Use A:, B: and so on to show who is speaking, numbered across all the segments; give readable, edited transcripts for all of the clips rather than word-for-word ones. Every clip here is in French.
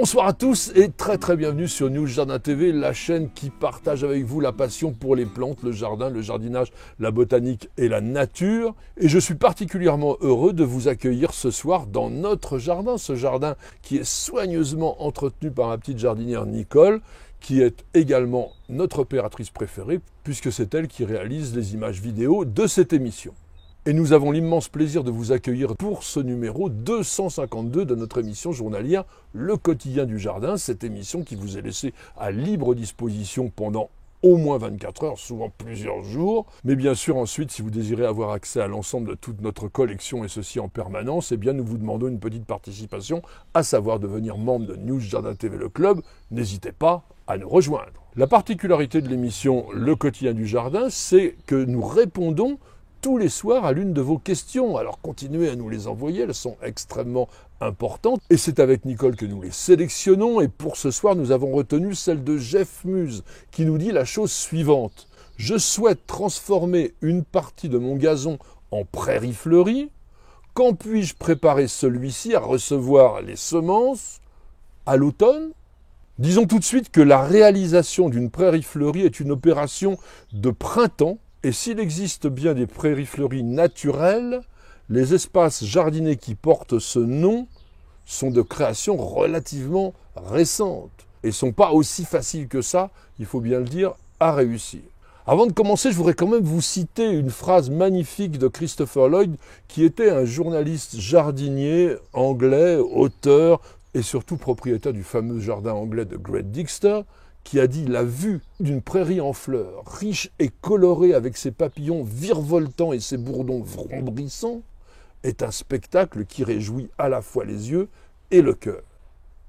A: Bonsoir à tous et très bienvenue sur News Jardin TV, la chaîne qui partage avec vous la passion pour les plantes, le jardin, le jardinage, la botanique et la nature. Et je suis particulièrement heureux de vous accueillir ce soir dans notre jardin, ce jardin qui est soigneusement entretenu par ma petite jardinière Nicole, qui est également notre opératrice préférée, puisque c'est elle qui réalise les images vidéo de cette émission. Et nous avons l'immense plaisir de vous accueillir pour ce numéro 252 de notre émission journalière Le Quotidien du Jardin, cette émission qui vous est laissée à libre disposition pendant au moins 24 heures, souvent plusieurs jours. Mais bien sûr, ensuite, si vous désirez avoir accès à l'ensemble de toute notre collection, et ceci en permanence, eh bien nous vous demandons une petite participation, à savoir devenir membre de News Jardin TV Le Club. N'hésitez pas à nous rejoindre. La particularité de l'émission Le Quotidien du Jardin, c'est que nous répondons tous les soirs à l'une de vos questions. Alors continuez à nous les envoyer, elles sont extrêmement importantes. Et c'est avec Nicole que nous les sélectionnons. Et pour ce soir, nous avons retenu celle de Jeff Muse, qui nous dit la chose suivante. Je souhaite transformer une partie de mon gazon en prairie fleurie. Quand puis-je préparer celui-ci à recevoir les semences à l'automne ? Disons tout de suite que la réalisation d'une prairie fleurie est une opération de printemps. Et s'il existe bien des prairies fleuries naturelles, les espaces jardinés qui portent ce nom sont de création relativement récente et ne sont pas aussi faciles que ça, il faut bien le dire, à réussir. Avant de commencer, je voudrais quand même vous citer une phrase magnifique de Christopher Lloyd, qui était un journaliste jardinier anglais, auteur et surtout propriétaire du fameux jardin anglais de Great Dixter, qui a dit « La vue d'une prairie en fleurs, riche et colorée avec ses papillons virevoltants et ses bourdons vrombrissants, est un spectacle qui réjouit à la fois les yeux et le cœur. »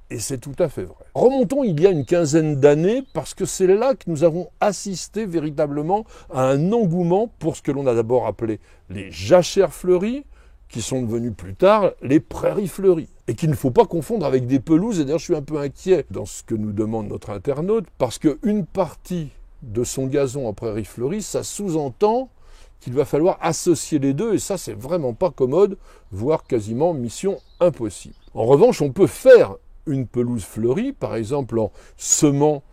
A: Et c'est tout à fait vrai. Remontons il y a une quinzaine d'années, parce que c'est là que nous avons assisté véritablement à un engouement pour ce que l'on a d'abord appelé les jachères fleuries, qui sont devenus plus tard les prairies fleuries. Et qu'il ne faut pas confondre avec des pelouses. Et d'ailleurs, je suis un peu inquiet dans ce que nous demande notre internaute, parce qu'une partie de son gazon en prairie fleurie, ça sous-entend qu'il va falloir associer les deux, et ça, c'est vraiment pas commode, voire quasiment mission impossible. En revanche, on peut faire une pelouse fleurie, par exemple en semant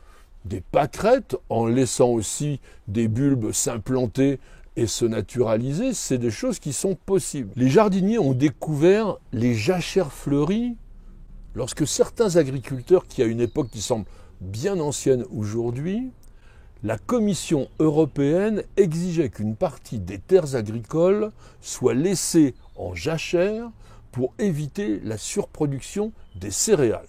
A: des pâquerettes, en laissant aussi des bulbes s'implanter et se naturaliser, c'est des choses qui sont possibles. Les jardiniers ont découvert les jachères fleuries lorsque certains agriculteurs, qui à une époque qui semble bien ancienne aujourd'hui, la Commission européenne exigeait qu'une partie des terres agricoles soit laissée en jachère pour éviter la surproduction des céréales.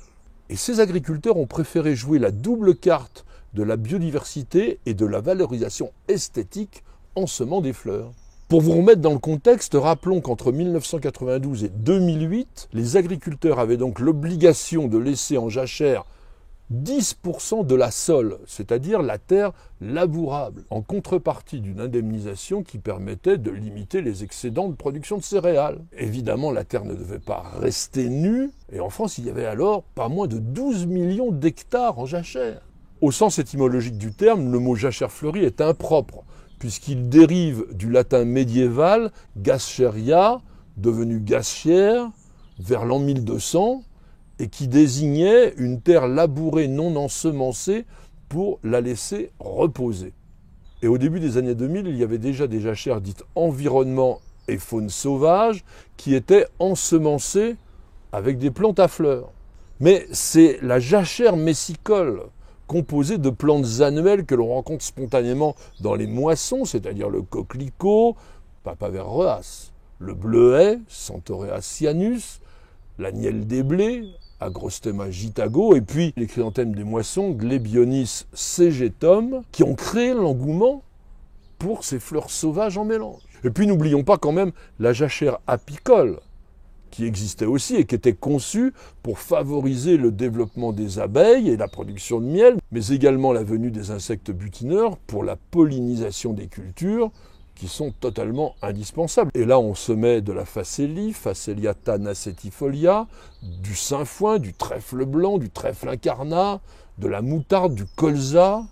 A: Et ces agriculteurs ont préféré jouer la double carte de la biodiversité et de la valorisation esthétique en semant des fleurs. Pour vous remettre dans le contexte, rappelons qu'entre 1992 et 2008, les agriculteurs avaient donc l'obligation de laisser en jachère 10% de la sole, c'est-à-dire la terre labourable, en contrepartie d'une indemnisation qui permettait de limiter les excédents de production de céréales. Évidemment, la terre ne devait pas rester nue, et en France, il y avait alors pas moins de 12 millions d'hectares en jachère. Au sens étymologique du terme, le mot jachère fleurie est impropre, puisqu'il dérive du latin médiéval gascheria, devenu gaschière, vers l'an 1200, et qui désignait une terre labourée non ensemencée pour la laisser reposer. Et au début des années 2000, il y avait déjà des jachères dites environnement et faune sauvage qui étaient ensemencées avec des plantes à fleurs. Mais c'est la jachère messicole, composé de plantes annuelles que l'on rencontre spontanément dans les moissons, c'est-à-dire le coquelicot, Papaver rhoas, le bleuet, Centaurea cyanus, la nielle des blés, Agrostema gitago, et puis les chrysanthèmes des moissons, Glebionis segetum, qui ont créé l'engouement pour ces fleurs sauvages en mélange. Et puis n'oublions pas quand même la jachère apicole, qui existait aussi et qui était conçue pour favoriser le développement des abeilles et la production de miel, mais également la venue des insectes butineurs pour la pollinisation des cultures, qui sont totalement indispensables. Et là, on se met de la facélie, Phacelia tanacetifolia, du sainfoin, du trèfle blanc, du trèfle incarnat, de la moutarde, du colza,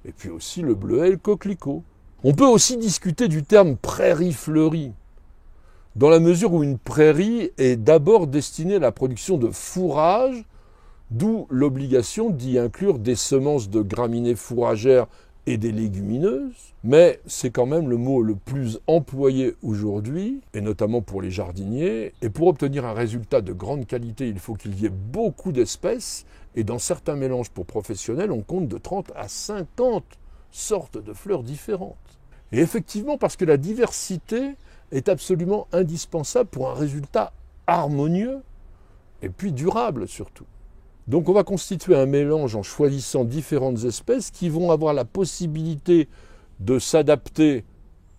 A: et puis aussi le bleuet et le coquelicot. On peut aussi discuter du terme prairie fleurie, dans la mesure où une prairie est d'abord destinée à la production de fourrage D'où l'obligation d'y inclure des semences de graminées fourragères et des légumineuses, mais c'est quand même le mot le plus employé aujourd'hui, et notamment pour les jardiniers. Et pour obtenir un résultat de grande qualité, il faut qu'il y ait beaucoup d'espèces, et dans certains mélanges pour professionnels, on compte de 30 à 50 sortes de fleurs différentes. Et effectivement, parce que la diversité est absolument indispensable pour un résultat harmonieux, et puis durable surtout. Donc on va constituer un mélange en choisissant différentes espèces qui vont avoir la possibilité de s'adapter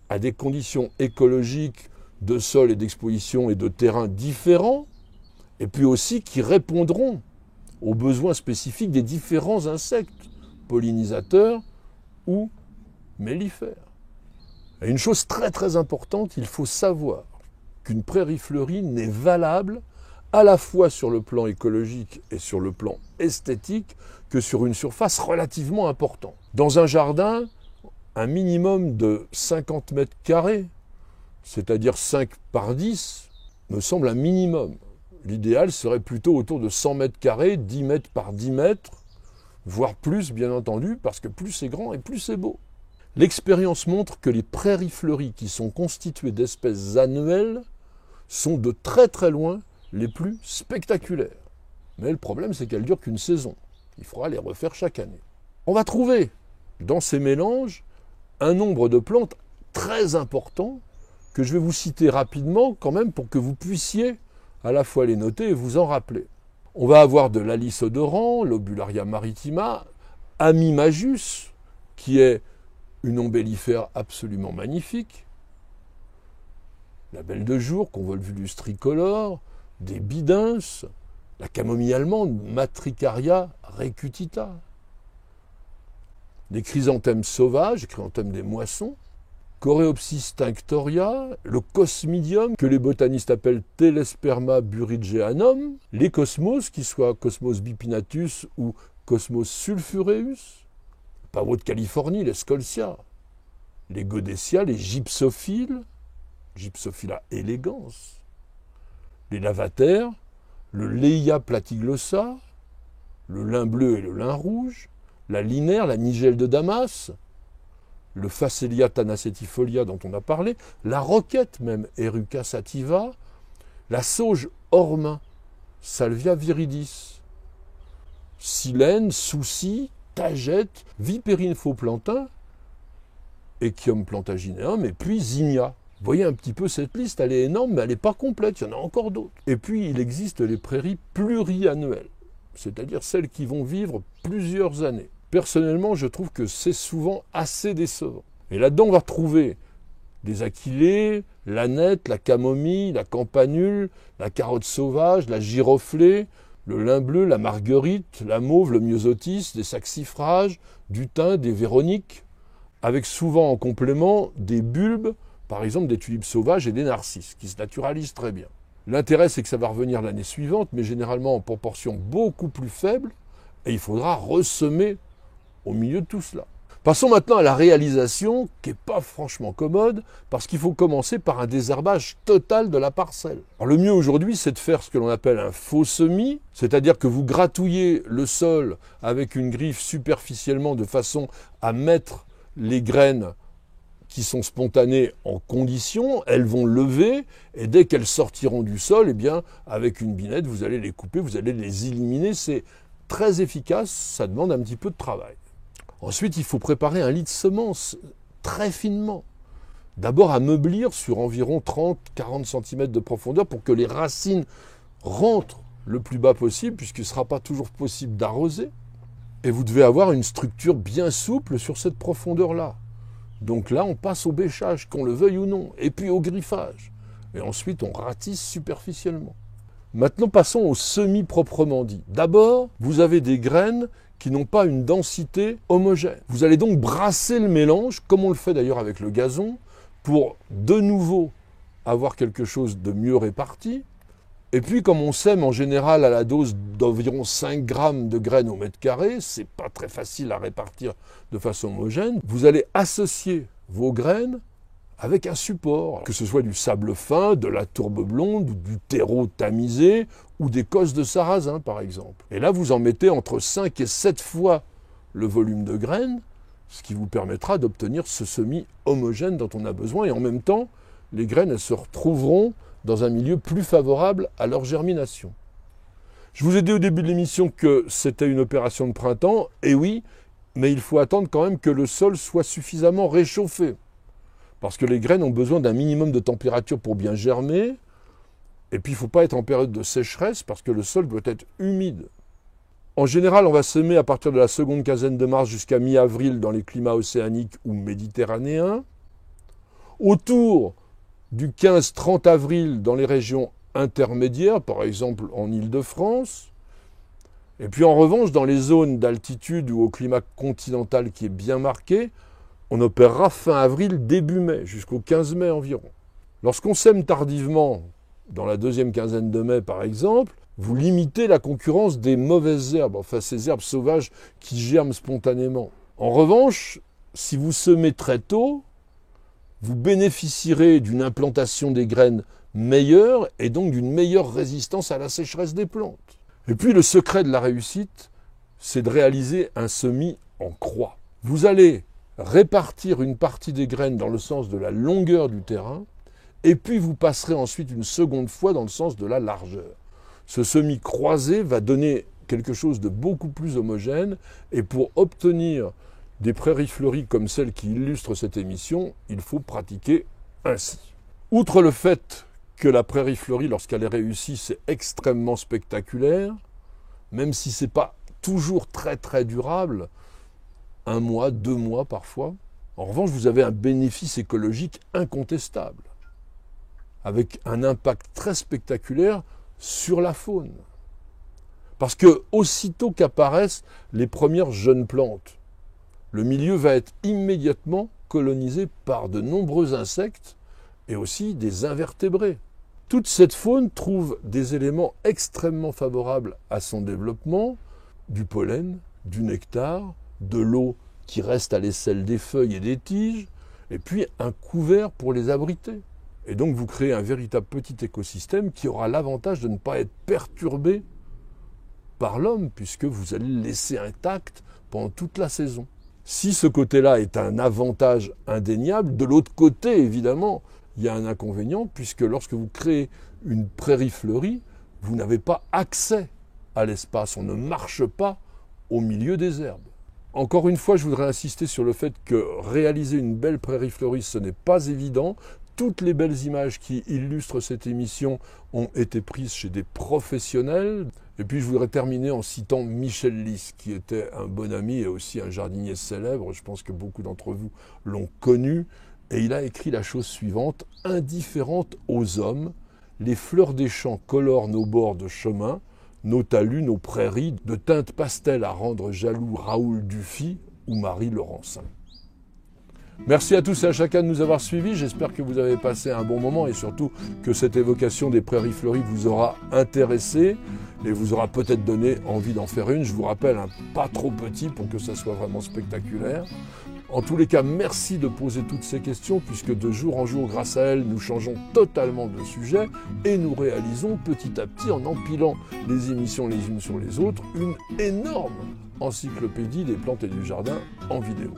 A: à des conditions écologiques de sol et d'exposition et de terrain différents, et puis aussi qui répondront aux besoins spécifiques des différents insectes, pollinisateurs ou mellifères. Et une chose très très importante, il faut savoir qu'une prairie fleurie n'est valable à la fois sur le plan écologique et sur le plan esthétique que sur une surface relativement importante. Dans un jardin, un minimum de 50 mètres carrés, c'est-à-dire 5 par 10, me semble un minimum. L'idéal serait plutôt autour de 100 mètres carrés, 10 mètres par 10 mètres, voire plus bien entendu, parce que plus c'est grand et plus c'est beau. L'expérience montre que les prairies fleuries qui sont constituées d'espèces annuelles sont de très très loin les plus spectaculaires. Mais le problème, c'est qu'elles ne durent qu'une saison. Il faudra les refaire chaque année. On va trouver dans ces mélanges un nombre de plantes très important que je vais vous citer rapidement quand même pour que vous puissiez à la fois les noter et vous en rappeler. On va avoir de l'Alice odorant, l'Obularia maritima, Amimajus, qui est une ombellifère absolument magnifique, la belle de jour, Convolvulus tricolore, des bidins, la camomille allemande, Matricaria recutita, des chrysanthèmes sauvages, chrysanthèmes des moissons, Coreopsis tinctoria, le cosmidium, que les botanistes appellent Telesperma burigeanum, les cosmos, qu'ils soient Cosmos bipinatus ou Cosmos sulfureus, pavot de Californie, les scolcia, les godessia, les gypsophiles, Gypsophila elegans, les lavataires, le Leia platiglossa, le lin bleu et le lin rouge, la linaire, la nigelle de Damas, le Phacelia tanacetifolia dont on a parlé, la roquette même, Eruca sativa, la sauge ormin, Salvia viridis, silène, souci, tagette, vipérine faux-plantain, Echium plantagineum, et puis zinnia. Vous voyez un petit peu cette liste, elle est énorme, mais elle n'est pas complète, il y en a encore d'autres. Et puis, il existe les prairies pluriannuelles, c'est-à-dire celles qui vont vivre plusieurs années. Personnellement, je trouve que c'est souvent assez décevant. Et là-dedans, on va retrouver des achillées, l'aneth, la camomille, la campanule, la carotte sauvage, la giroflée, le lin bleu, la marguerite, la mauve, le myosotis, des saxifrages, du thym, des véroniques, avec souvent en complément des bulbes, par exemple des tulipes sauvages et des narcisses, qui se naturalisent très bien. L'intérêt, c'est que ça va revenir l'année suivante, mais généralement en proportion beaucoup plus faible, et il faudra ressemer au milieu de tout cela. Passons maintenant à la réalisation, qui n'est pas franchement commode, parce qu'il faut commencer par un désherbage total de la parcelle. Alors, le mieux aujourd'hui, c'est de faire ce que l'on appelle un faux semis, c'est-à-dire que vous gratouillez le sol avec une griffe superficiellement de façon à mettre les graines qui sont spontanées en condition, elles vont lever, et dès qu'elles sortiront du sol, eh bien, avec une binette, vous allez les couper, vous allez les éliminer. C'est très efficace, ça demande un petit peu de travail. Ensuite, il faut préparer un lit de semences très finement. D'abord à meublir sur environ 30-40 cm de profondeur pour que les racines rentrent le plus bas possible, puisqu'il ne sera pas toujours possible d'arroser. Et vous devez avoir une structure bien souple sur cette profondeur-là. Donc là, on passe au bêchage, qu'on le veuille ou non, et puis au griffage. Et ensuite, on ratisse superficiellement. Maintenant, passons au semis proprement dit. D'abord, vous avez des graines qui n'ont pas une densité homogène. Vous allez donc brasser le mélange, comme on le fait d'ailleurs avec le gazon, pour de nouveau avoir quelque chose de mieux réparti. Et puis, comme on sème en général à la dose d'environ 5 grammes de graines au mètre carré, c'est pas très facile à répartir de façon homogène, vous allez associer vos graines avec un support, que ce soit du sable fin, de la tourbe blonde, ou du terreau tamisé, ou des cosses de sarrasin par exemple. Et là, vous en mettez entre 5 et 7 fois le volume de graines, ce qui vous permettra d'obtenir ce semis homogène dont on a besoin. Et en même temps, les graines elles se retrouveront dans un milieu plus favorable à leur germination. Je vous ai dit au début de l'émission que c'était une opération de printemps, et oui, mais il faut attendre quand même que le sol soit suffisamment réchauffé. Parce que les graines ont besoin d'un minimum de température pour bien germer. Et puis, il ne faut pas être en période de sécheresse parce que le sol doit être humide. En général, on va semer à partir de la seconde quinzaine de mars jusqu'à mi-avril dans les climats océaniques ou méditerranéens. Autour du 15-30 avril dans les régions intermédiaires, par exemple en Île-de-France. Et puis en revanche, dans les zones d'altitude ou au climat continental qui est bien marqué, on opérera fin avril, début mai, jusqu'au 15 mai environ. Lorsqu'on sème tardivement, dans la deuxième quinzaine de mai par exemple, vous limitez la concurrence des mauvaises herbes, enfin ces herbes sauvages qui germent spontanément. En revanche, si vous semez très tôt, vous bénéficierez d'une implantation des graines meilleure et donc d'une meilleure résistance à la sécheresse des plantes. Et puis le secret de la réussite, c'est de réaliser un semis en croix. Vous allez répartir une partie des graines dans le sens de la longueur du terrain, et puis vous passerez ensuite une seconde fois dans le sens de la largeur. Ce semis croisé va donner quelque chose de beaucoup plus homogène, et pour obtenir des prairies fleuries comme celles qui illustrent cette émission, il faut pratiquer ainsi. Outre le fait que la prairie fleurie, lorsqu'elle est réussie, c'est extrêmement spectaculaire, même si ce n'est pas toujours très très durable, 1 mois, 2 mois parfois. En revanche, vous avez un bénéfice écologique incontestable, avec un impact très spectaculaire sur la faune. Parce que aussitôt qu'apparaissent les premières jeunes plantes, le milieu va être immédiatement colonisé par de nombreux insectes et aussi des invertébrés. Toute cette faune trouve des éléments extrêmement favorables à son développement, du pollen, du nectar, de l'eau qui reste à l'aisselle des feuilles et des tiges, et puis un couvert pour les abriter. Et donc vous créez un véritable petit écosystème qui aura l'avantage de ne pas être perturbé par l'homme, puisque vous allez le laisser intact pendant toute la saison. Si ce côté-là est un avantage indéniable, de l'autre côté, évidemment, il y a un inconvénient, puisque lorsque vous créez une prairie fleurie, vous n'avez pas accès à l'espace, on ne marche pas au milieu des herbes. Encore une fois, je voudrais insister sur le fait que réaliser une belle prairie fleurie, ce n'est pas évident. Toutes les belles images qui illustrent cette émission ont été prises chez des professionnels. Et puis je voudrais terminer en citant Michel Lys, qui était un bon ami et aussi un jardinier célèbre. Je pense que beaucoup d'entre vous l'ont connu. Et il a écrit la chose suivante: indifférente aux hommes, les fleurs des champs colorent nos bords de chemin, nos talus, nos prairies, de teintes pastel à rendre jaloux Raoul Dufy ou Marie Laurencin. Merci à tous et à chacun de nous avoir suivis. J'espère que vous avez passé un bon moment et surtout que cette évocation des prairies fleuries vous aura intéressé et vous aura peut-être donné envie d'en faire une. Je vous rappelle, pas trop petit pour que ça soit vraiment spectaculaire. En tous les cas, merci de poser toutes ces questions puisque de jour en jour, grâce à elles, nous changeons totalement de sujet et nous réalisons petit à petit, en empilant les émissions les unes sur les autres, une énorme encyclopédie des plantes et du jardin en vidéo.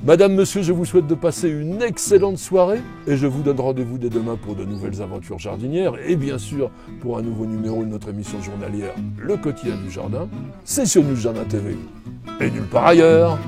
A: Madame, monsieur, je vous souhaite de passer une excellente soirée et je vous donne rendez-vous dès demain pour de nouvelles aventures jardinières et bien sûr pour un nouveau numéro de notre émission journalière Le Quotidien du Jardin. C'est sur News Jardin TV et nulle part ailleurs.